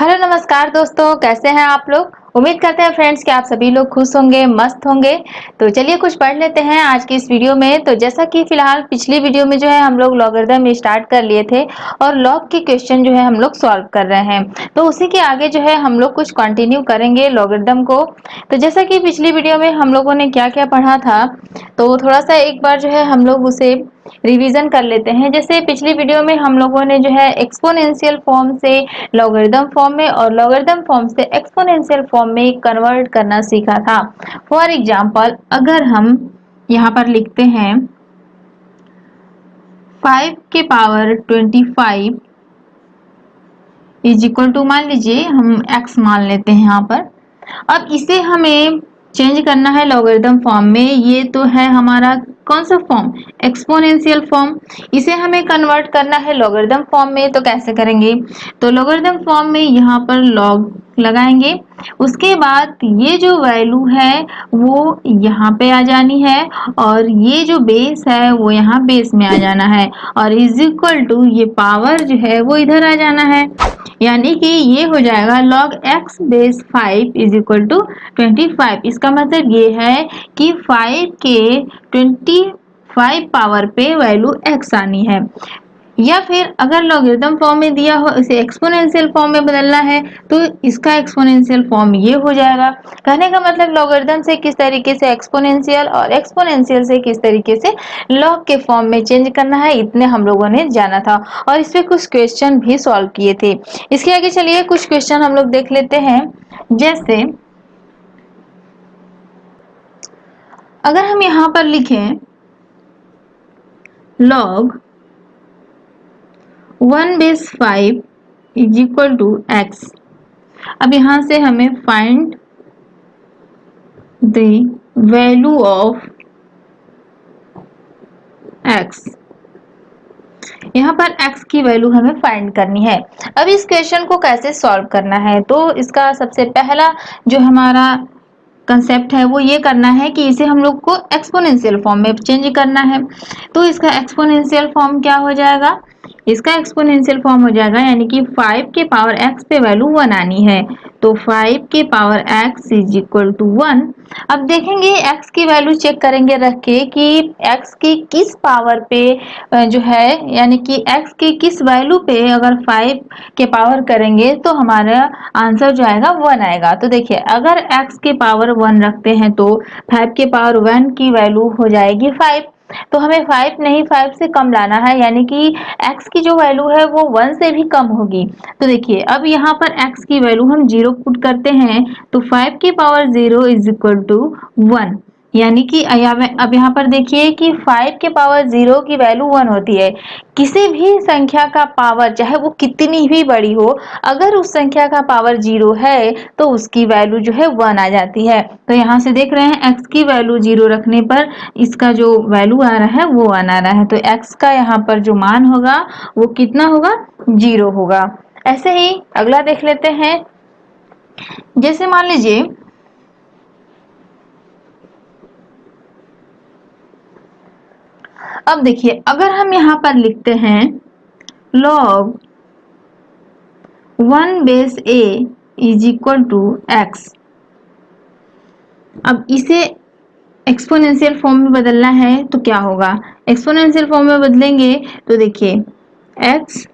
Hello नमस्कार दोस्तों, कैसे हैं आप लोग। उम्मीद करते हैं फ्रेंड्स कि आप सभी लोग खुश होंगे, मस्त होंगे। तो चलिए कुछ पढ़ लेते हैं आज की इस वीडियो में। तो जैसा कि फिलहाल पिछली वीडियो में जो है हम लोग लॉगरिथम स्टार्ट कर लिए थे और लॉग के क्वेश्चन जो है हम लोग सॉल्व कर रहे हैं। तो उसी के आगे जो है हम लोग कुछ कंटिन्यू करेंगे लॉगरिथम को। तो जैसा कि पिछली वीडियो में हम लोगों ने क्या क्या पढ़ा था, तो थोड़ा सा एक बार जो है हम लोग उसे रिवीजन कर लेते हैं। जैसे पिछली वीडियो में हम लोगों ने जो है एक्सपोनेंशियल फॉर्म से लॉगरिथम फॉर्म में और लॉगरिथम फॉर्म से एक्सपोनेंशियल फॉर्म में कन्वर्ट करना सीखा था। फॉर एग्जांपल अगर हम यहाँ पर लिखते हैं 5 के पावर 25 इज इक्वल टू, मान लीजिए हम x मान लेते हैं यहाँ पर। अब इसे हमें चेंज करना है लॉगरिथम फॉर्म में। ये तो है हमारा कौन सा फॉर्म, एक्सपोनेंशियल फॉर्म। इसे हमें कन्वर्ट करना है लॉगरिथम फॉर्म में। तो कैसे करेंगे, तो लॉगरिथम फॉर्म में यहाँ पर लॉग लगाएंगे। उसके बाद ये जो वैल्यू है वो यहाँ पे आ जानी है और ये जो बेस है वो यहाँ बेस में आ जाना है और इज इक्वल टू ये पावर जो है वो इधर आ जाना है। यानी कि ये हो जाएगा log x base 5 is equal to 25। इसका मतलब ये है कि 5 के 25 पावर पे वैल्यू x आनी है। या फिर अगर लॉगरिथम फॉर्म में दिया हो, इसे एक्सपोनेंशियल फॉर्म में बदलना है तो इसका एक्सपोनेंशियल फॉर्म ये हो जाएगा। कहने का मतलब लॉगरिथम से किस तरीके से एक्सपोनेंशियल और एक्सपोनेंशियल से किस तरीके से लॉग के फॉर्म में चेंज करना है, इतने हम लोगों ने जाना था और इस पे कुछ क्वेश्चन भी सॉल्व किए थे। इसके आगे चलिए कुछ क्वेश्चन हम लोग देख लेते हैं। जैसे अगर हम यहाँ पर लिखें log 1 base 5 is equal to x। अब यहां से हमें find the value of x। यहाँ पर x की वैल्यू हमें फाइंड करनी है। अब इस क्वेश्चन को कैसे सॉल्व करना है, तो इसका सबसे पहला जो हमारा कंसेप्ट है वो ये करना है कि इसे हम लोग को एक्सपोनेंशियल फॉर्म में चेंज करना है। तो इसका एक्सपोनेंशियल फॉर्म क्या हो जाएगा, इसका एक्सपोनेंशियल फॉर्म हो जाएगा यानी कि 5 के पावर x पे वैल्यू 1 आनी है। तो 5 के power x is equal to 1। अब देखेंगे x की वैल्यू चेक करेंगे रख के कि x की किस पावर पे जो है, यानी कि x की किस वैल्यू पे अगर 5 के पावर करेंगे तो हमारा आंसर जो आएगा 1 आएगा। तो देखिए अगर x के पावर 1 रखते हैं तो 5 के पावर 1 की वैल्यू हो जाएगी 5। तो हमें 5 नहीं 5 से कम लाना है, यानी कि x की जो वैल्यू है वो 1 से भी कम होगी। तो देखिए अब यहाँ पर x की वैल्यू हम 0 पुट करते हैं तो 5 की पावर 0 इज इक्वल टू 1। यानी कि अब यहाँ पर देखिए कि 5 के पावर 0 की वैल्यू 1 होती है। किसी भी संख्या का पावर चाहे वो कितनी भी बड़ी हो, अगर उस संख्या का पावर 0 है तो उसकी वैल्यू जो है 1 आ जाती है। तो यहाँ से देख रहे हैं x की वैल्यू 0 रखने पर इसका जो वैल्यू आ रहा है वो 1 आ रहा है। तो x का यहाँ पर जो मान होगा वो कितना होगा, 0 होगा। ऐसे ही अगला देख लेते हैं। जैसे मान लीजिए अब देखिए अगर हम यहाँ पर लिखते हैं log 1 base a is equal to x। अब इसे एक्सपोनेंशियल फॉर्म में बदलना है तो क्या होगा, एक्सपोनेंशियल फॉर्म में बदलेंगे तो देखिए x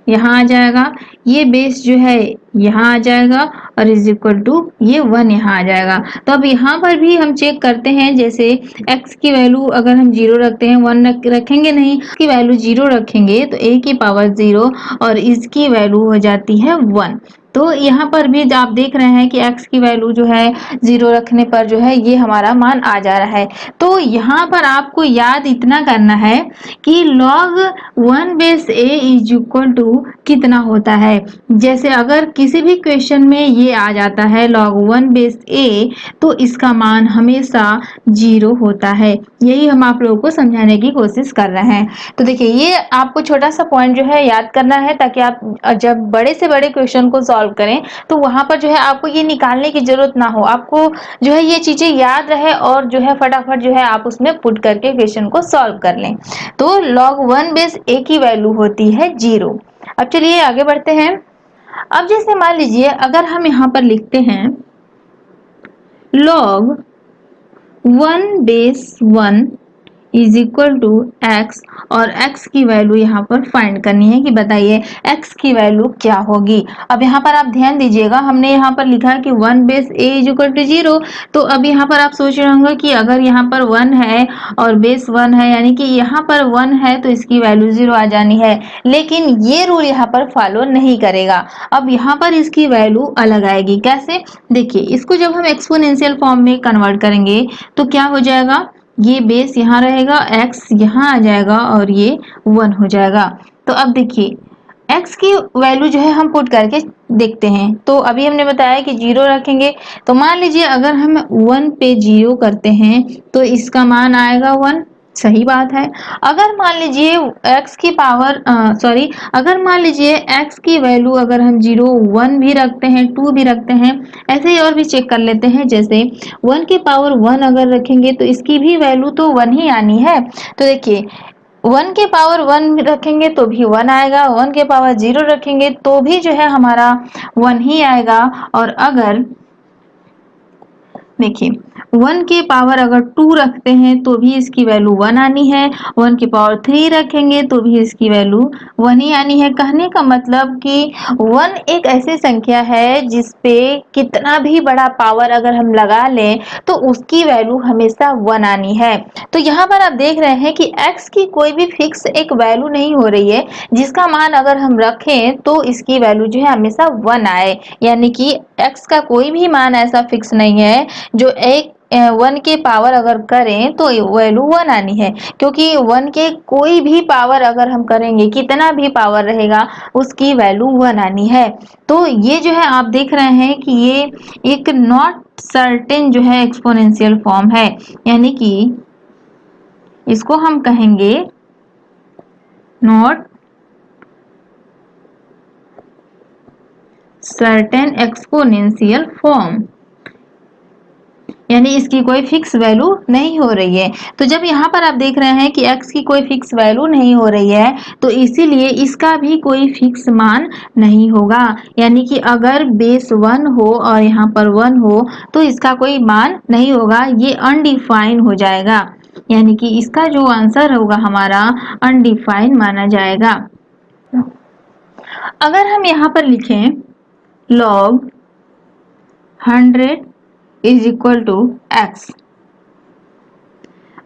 यहाँ आ जाएगा, ये बेस जो है यहाँ आ जाएगा और इज इक्वल टू ये 1 यहाँ आ जाएगा। तो अब यहाँ पर भी हम चेक करते हैं। जैसे x की वैल्यू अगर हम 0 रखते हैं, 1 रखेंगे नहीं, की वैल्यू 0 रखेंगे तो a की पावर 0 और इसकी वैल्यू हो जाती है 1। तो यहाँ पर भी आप देख रहे हैं कि x की वैल्यू जो है 0 रखने पर जो है ये हमारा मान आ जा रहा है। तो यहाँ पर आपको याद इतना करना है कि log 1 base a is equal to कितना होता है। जैसे अगर किसी भी क्वेश्चन में ये आ जाता है log 1 बेस a तो इसका मान हमेशा 0 होता है। यही हम आप लोगों को समझाने की कोशिश कर रहे हैं। तो देखिए ये आपको छोटा सा पॉइंट जो है याद करना है ताकि आप जब बड़े से बड़े क्वेश्चन को सॉल्व करें तो वहां पर जो है आपको ये निकालने की जरूरत ना हो, आपको जो है ये चीजें याद रहे और जो है फटाफट जो है आप उसमें पुट करके क्वेश्चन को सॉल्व कर लें। तो log 1 बेस a की वैल्यू होती है 0। अब चलिए आगे बढ़ते हैं। अब जैसे मान लीजिए अगर हम यहाँ पर लिखते हैं log 1/1 is equal to X और x की वैल्यू यहाँ पर फाइंड करनी है कि बताइए x की वैल्यू क्या होगी। अब यहाँ पर आप ध्यान दीजिएगा, हमने यहाँ पर लिखा है कि 1/a इज इक्वल टू 0। तो अब यहाँ पर आप सोच रहे होंगे कि अगर यहाँ पर 1 है और बेस 1 है यानी कि यहाँ पर 1 है तो इसकी वैल्यू 0 आ जानी है, लेकिन ये रूल यहाँ पर फॉलो नहीं करेगा। अब यहाँ पर इसकी वैल्यू अलग आएगी। कैसे? देखिए, इसको जब हम एक्सपोनेंशियल फॉर्म में कन्वर्ट करेंगे तो क्या हो जाएगा, ये बेस यहाँ रहेगा, x यहाँ आ जाएगा और ये 1 हो जाएगा। तो अब देखिए x की वैल्यू जो है हम पुट करके देखते हैं। तो अभी हमने बताया कि 0 रखेंगे, तो मान लीजिए अगर हम 1 पे 0 करते हैं तो इसका मान आएगा 1। सही बात है। अगर मान लीजिए x की पावर अगर मान लीजिए x की वैल्यू अगर हम 0 1 भी रखते हैं 2 भी रखते हैं, ऐसे ही और भी चेक कर लेते हैं। जैसे 1 की पावर 1 अगर रखेंगे तो इसकी भी वैल्यू तो 1 ही आनी है। तो देखिए 1 के पावर 1 रखेंगे तो भी 1 आएगा, 1 के पावर 0 रखेंगे तो भी जो है हमारा 1 ही आएगा। और अगर देखिए 1 के पावर अगर 2 रखते हैं तो भी इसकी वैल्यू 1 आनी है, 1 की पावर 3 रखेंगे तो भी इसकी वैल्यू 1 ही आनी है। कहने का मतलब कि 1 एक ऐसी संख्या है जिसपे कितना भी बड़ा पावर अगर हम लगा लें तो उसकी वैल्यू हमेशा 1 आनी है। तो यहाँ पर आप देख रहे हैं कि x की कोई भी फिक्स एक वैल्यू नहीं हो रही है जिसका मान अगर हम रखें तो इसकी वैल्यू जो है हमेशा 1 आए, यानी कि x का कोई भी मान ऐसा फिक्स नहीं है जो 1 के पावर अगर करें तो वैल्यू 1 आनी है, क्योंकि 1 के कोई भी पावर अगर हम करेंगे कितना भी पावर रहेगा उसकी वैल्यू 1 आनी है। तो ये जो है आप देख रहे हैं कि ये एक नॉट सर्टेन जो है एक्सपोनेंशियल फॉर्म है, यानी कि इसको हम कहेंगे नॉट सर्टेन एक्सपोनेंशियल फॉर्म, यानी इसकी कोई फिक्स वैल्यू नहीं हो रही है। तो जब यहाँ पर आप देख रहे हैं कि x की कोई फिक्स वैल्यू नहीं हो रही है तो इसीलिए इसका भी कोई फिक्स मान नहीं होगा, यानी कि अगर बेस 1 हो और यहाँ पर 1 हो तो इसका कोई मान नहीं होगा, ये अनडिफाइन हो जाएगा, यानी कि इसका जो आंसर होगा हमारा अनडिफाइन माना जाएगा। अगर हम यहाँ पर लिखें log 100 is equal to X,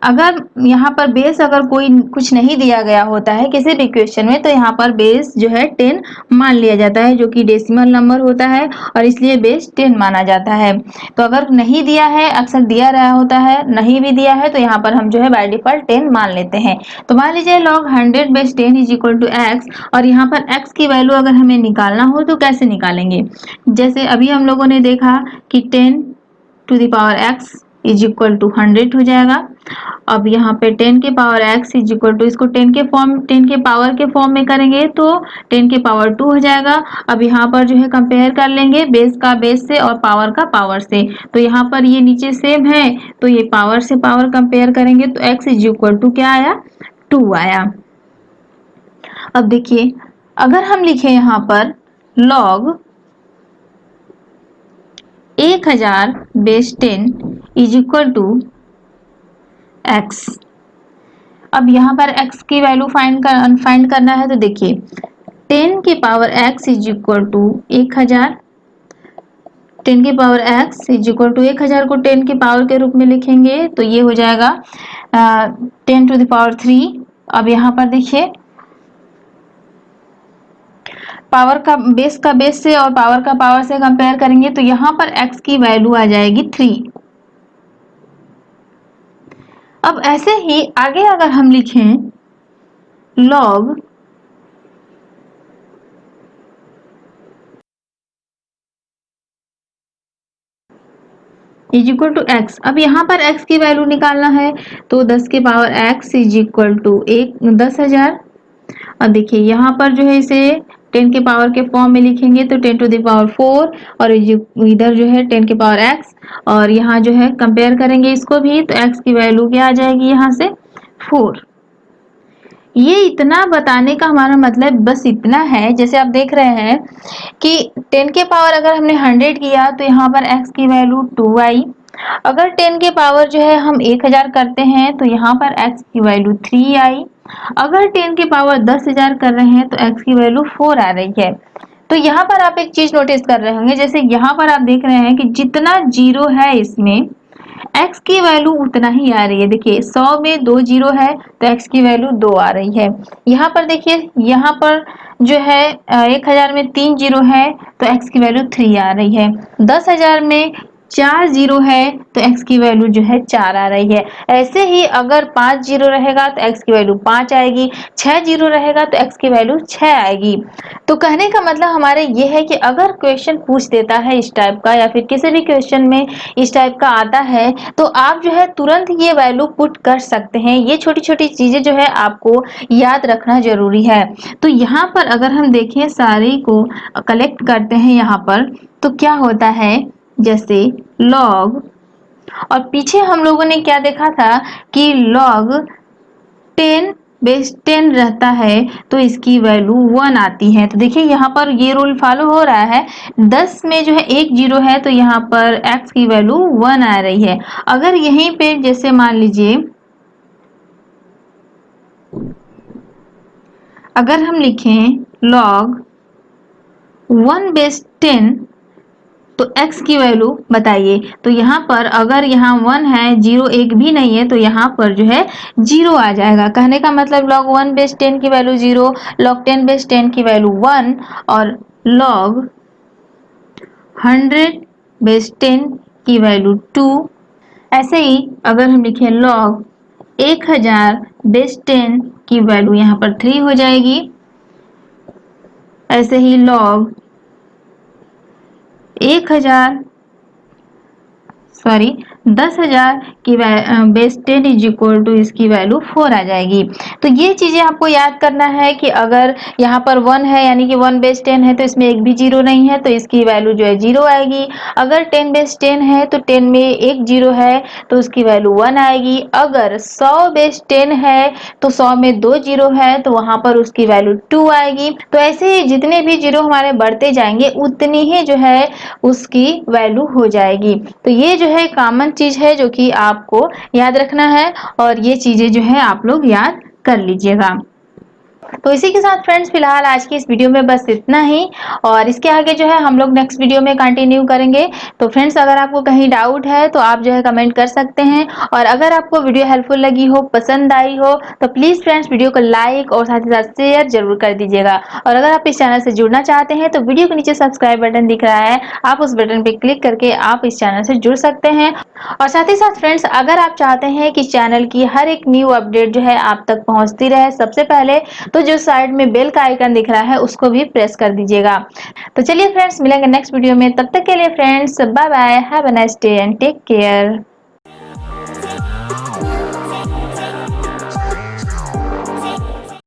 अगर यहाँ पर बेस अगर कोई कुछ नहीं दिया गया होता है किसी भी क्वेश्चन में तो यहाँ पर बेस जो है 10 मान लिया जाता है, जो कि डेसिमल नंबर होता है और इसलिए बेस 10 माना जाता है। तो अगर नहीं दिया है, अक्सर दिया रहा होता है, नहीं भी दिया है तो यहाँ पर हम जो है बाय डिफॉल्ट 10 मान लेते हैं। तो मान लीजिए log 100/10 is equal to X, और यहाँ पर x की वैल्यू अगर हमें निकालना हो तो कैसे निकालेंगे? जैसे अभी हम लोगों ने देखा कि 10 to the power x is equal to 100 हो जाएगा। अब यहाँ पे 10 के power x is equal to, इसको 10 के पावर के फॉर्म में करेंगे तो 10 के पावर 2 हो जाएगा। अब यहाँ पर जो है कंपेयर कर लेंगे बेस का बेस से और पावर का पावर से, तो यहाँ पर ये नीचे सेम है तो ये पावर से पावर कंपेयर करेंगे तो x इज इक्वल टू क्या आया? 2 आया। अब देखिए अगर हम लिखे यहाँ पर log 1000/10 is equal to x, अब यहाँ पर x की वैल्यू फाइंड करना है तो देखिए 10 के power x is equal to 1000, 10 के power x is equal to 1000 को 10 के पावर के रूप में लिखेंगे तो ये हो जाएगा 10 टू द पावर 3। अब यहाँ पर देखिए पावर का बेस से और पावर का पावर से कंपेयर करेंगे तो यहाँ पर x की वैल्यू आ जाएगी 3। अब ऐसे ही आगे अगर हम लिखें log is equal to X, अब यहाँ पर x की वैल्यू निकालना है तो 10 के power x is equal to 10,000। अब देखिए यहाँ पर जो है इसे 10 के पावर के फॉर्म में लिखेंगे तो 10 टू द पावर 4 और इधर जो है 10 के पावर x, और यहाँ जो है कंपेयर करेंगे इसको भी तो x की वैल्यू क्या आ जाएगी यहाँ से 4। ये इतना बताने का हमारा मतलब बस इतना है, जैसे आप देख रहे हैं कि 10 के पावर अगर हमने 100 किया तो यहाँ पर x की वैल्यू 2 आई। अगर 10 के पावर जो है हम 1000 करते हैं तो यहाँ पर x की वैल्यू 3 आई। अगर 10 के पावर 10,000 कर रहे हैं तो x की वैल्यू 4 आ रही है। तो यहाँ पर आप एक चीज नोटिस कर रहे होंगे, जैसे यहाँ पर आप देख रहे हैं कि जितना जीरो है इसमें x की वैल्यू उतना ही आ रही है। देखिए 100 में 2 जीरो है तो x की वैल्यू 2 आ रही है। यहाँ पर देखिए, यहाँ पर जो है 1000 में 3 जीरो है तो x की वैल्यू 3 आ रही है। 10,000 में 4 जीरो है तो x की वैल्यू जो है 4 आ रही है। ऐसे ही अगर 5 जीरो रहेगा तो x की वैल्यू 5 आएगी, 6 जीरो रहेगा तो x की वैल्यू 6 आएगी। तो कहने का मतलब हमारे ये है कि अगर क्वेश्चन पूछ देता है इस टाइप का, या फिर किसी भी क्वेश्चन में इस टाइप का आता है, तो आप जो है तुरंत ये वैल्यू पुट कर सकते हैं। ये छोटी छोटी चीजें जो है आपको याद रखना जरूरी है। तो यहाँ पर अगर हम देखें सारे को कलेक्ट करते हैं यहाँ पर, तो क्या होता है, जैसे लॉग, और पीछे हम लोगों ने क्या देखा था कि लॉग 10 बेस 10 रहता है तो इसकी वैल्यू 1 आती है। तो देखिए यहाँ पर ये रूल फॉलो हो रहा है। 10 में जो है एक जीरो है तो यहाँ पर x की वैल्यू 1 आ रही है। अगर यहीं पे जैसे मान लीजिए अगर हम लिखें log 1 बेस 10 तो x की वैल्यू बताइए। तो यहाँ पर अगर यहाँ 1 है, जीरो एक भी नहीं है, तो यहाँ पर जो है जीरो आ जाएगा। कहने का मतलब log 1 बेस 10 की वैल्यू 0, log 10 बेस 10 की वैल्यू 1 और log 100 बेस 10 की वैल्यू 2। ऐसे ही अगर हम लिखें log 1000 बेस 10 की वैल्यू यहाँ पर 3 हो जाएगी। ऐसे ही log 10,000 की बेस 10 इज इक्वल टू इसकी वैल्यू 4 आ जाएगी। तो ये चीजें आपको याद करना है कि अगर यहाँ पर 1 है यानी कि 1 बेस 10 है तो इसमें एक भी जीरो नहीं है तो इसकी वैल्यू जो है 0 आएगी। अगर 10 बेस 10 है तो 10 में एक जीरो है तो उसकी वैल्यू 1 आएगी। अगर 100 बेस 10 है तो 100 में 2 जीरो है तो वहां पर उसकी वैल्यू 2 आएगी। तो ऐसे ही जितने भी जीरो हमारे बढ़ते जाएंगे उतनी ही जो है उसकी वैल्यू हो जाएगी। तो ये जो है कॉमन चीज है जो कि आपको याद रखना है, और ये चीजें जो है आप लोग याद कर लीजिएगा। तो इसी के साथ फ्रेंड्स फिलहाल आज की इस वीडियो में बस इतना ही, और इसके आगे जो है हम लोग नेक्स्ट वीडियो में कंटिन्यू करेंगे। तो फ्रेंड्स अगर आपको कहीं डाउट है तो आप जो है कमेंट कर सकते हैं, और अगर आपको वीडियो हेल्पफुल लगी हो, पसंद आई हो, तो प्लीज फ्रेंड्स वीडियो को लाइक और साथ ही साथ शेयर जरूर कर दीजिएगा। और अगर आप इस चैनल से जुड़ना चाहते हैं तो वीडियो के नीचे सब्सक्राइब बटन दिख रहा है, आप उस बटन पे क्लिक करके आप इस चैनल से जुड़ सकते हैं। और साथ ही साथ फ्रेंड्स अगर आप चाहते हैं कि चैनल की हर एक न्यू अपडेट जो है आप तक पहुंचती रहे सबसे पहले, तो जो साइड में बेल का आइकन दिख रहा है उसको भी प्रेस कर दीजिएगा। तो चलिए फ्रेंड्स मिलेंगे नेक्स्ट वीडियो में, तब तक के लिए friends bye bye, have a nice day and take care.